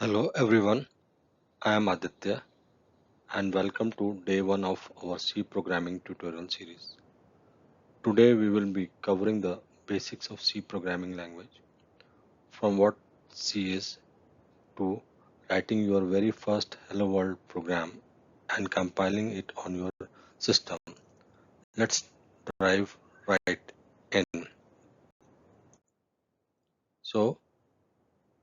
Hello everyone, I am Aditya and welcome to day 1 of our C programming tutorial series. Today we will be covering the basics of C programming language, from what C is to writing your very first Hello World program and compiling it on your system. Let's dive right in. So,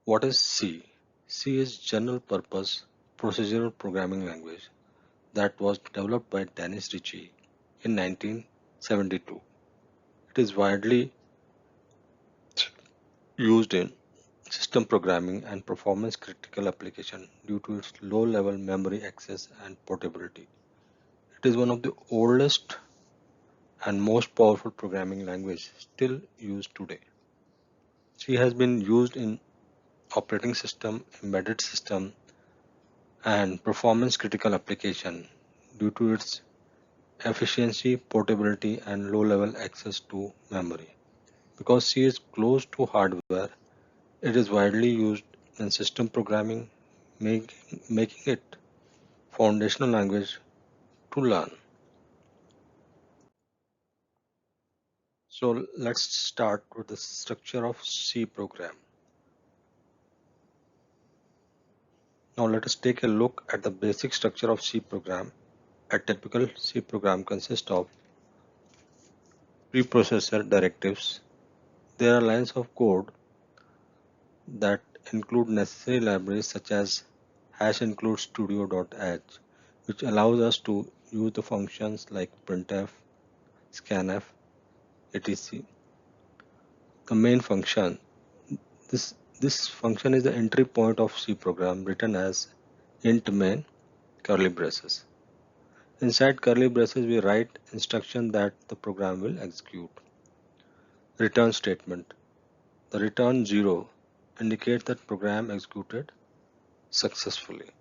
what is C? C is general purpose procedural programming language that was developed by Dennis Ritchie in 1972. It is widely used in system programming and performance critical application due to its low level memory access and portability. It is one of the oldest and most powerful programming language still used today. C has been used in operating system, embedded system and performance critical application due to its efficiency, portability and low level access to memory. Because C is close to hardware, it is widely used in system programming, making it foundational language to learn. So let's start with the structure of C program. Now let us take a look at the basic structure of C program. A typical C program consists of preprocessor directives. There are lines of code that include necessary libraries such as hash include studio.h, which allows us to use the functions like printf, scanf, etc. The main function. This function is the entry point of C program written as int main curly braces. Inside curly braces we write instruction that the program will execute. Return statement. The return 0 indicates that program executed successfully.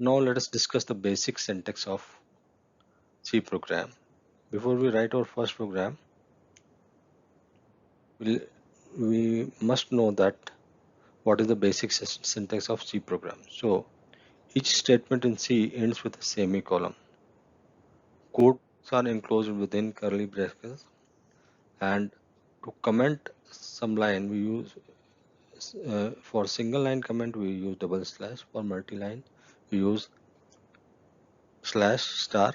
Now let us discuss the basic syntax of C program. Before we write our first program, we must know that what is the basic syntax of C program. So each statement in C ends with a semicolon. Codes are enclosed within curly braces, and to comment some line we use for single line comment we use double slash. For multi line we use slash star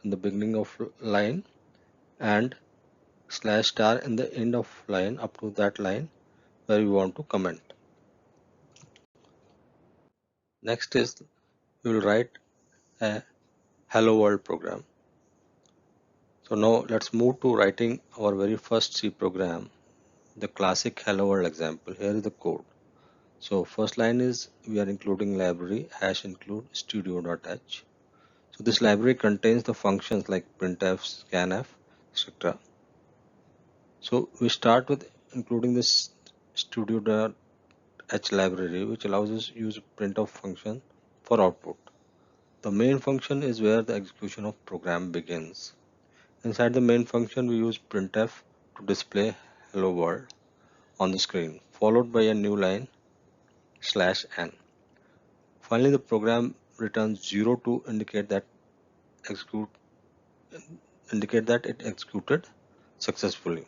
in the beginning of line and slash star in the end of line up to that line where we want to comment. Next is we will write a hello world program. So now let's move to writing our very first C program, the classic hello world example. Here is the code. So first line is we are including library hash include studio.h. So this library contains the functions like printf, scanf, etc. So we start with including this studio.h library, which allows us to use printf function for output. The main function is where the execution of program begins. Inside the main function we use printf to display hello world on the screen, followed by a new line /n. Finally, the program returns 0 to execute indicate that it executed successfully.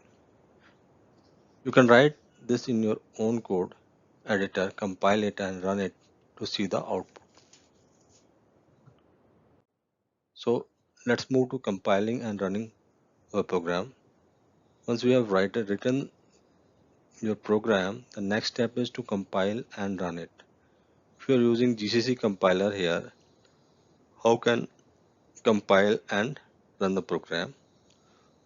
You can write this in your own code editor, compile it and run it to see the output. So let's move to compiling and running a program. Once we have written your program, the next step is to compile and run it. If you are using GCC compiler here, how can compile and run the program?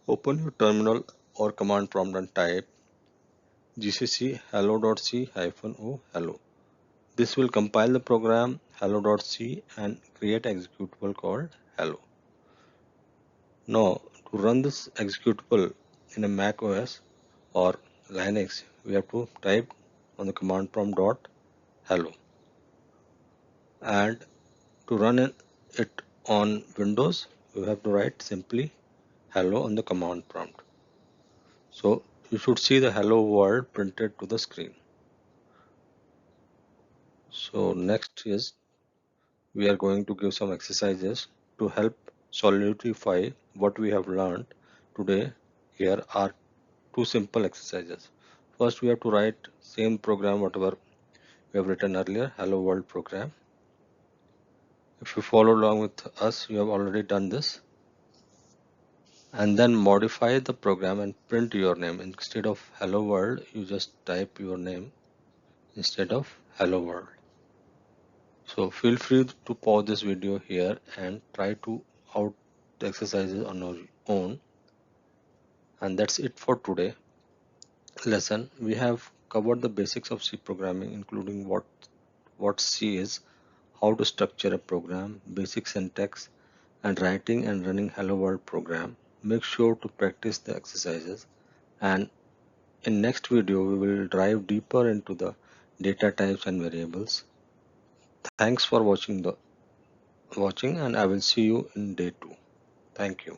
Open your terminal or command prompt and type gcc hello.c-o hello. This will compile the program hello.c and create executable called hello. Now to run this executable in a Mac OS or Linux, we have to type on the command prompt .hello, and to run it on Windows you have to write simply hello on the command prompt. So you should see the hello world printed to the screen. So next is we are going to give some exercises to help solidify what we have learned today. Here are two simple exercises. First, we have to write same program whatever we have written earlier, hello world program. If you follow along with us, you have already done this. And then modify the program and print your name. Instead of hello world, you just type your name instead of hello world. So feel free to pause this video here and try to out the exercises on your own. And that's it for today lesson. We have covered the basics of C programming, including what C is, how to structure a program, basic syntax, and writing and running hello world program. Make sure to practice the exercises, and in next video we will dive deeper into the data types and variables. Thanks for watching and I will see you in day 2. Thank you.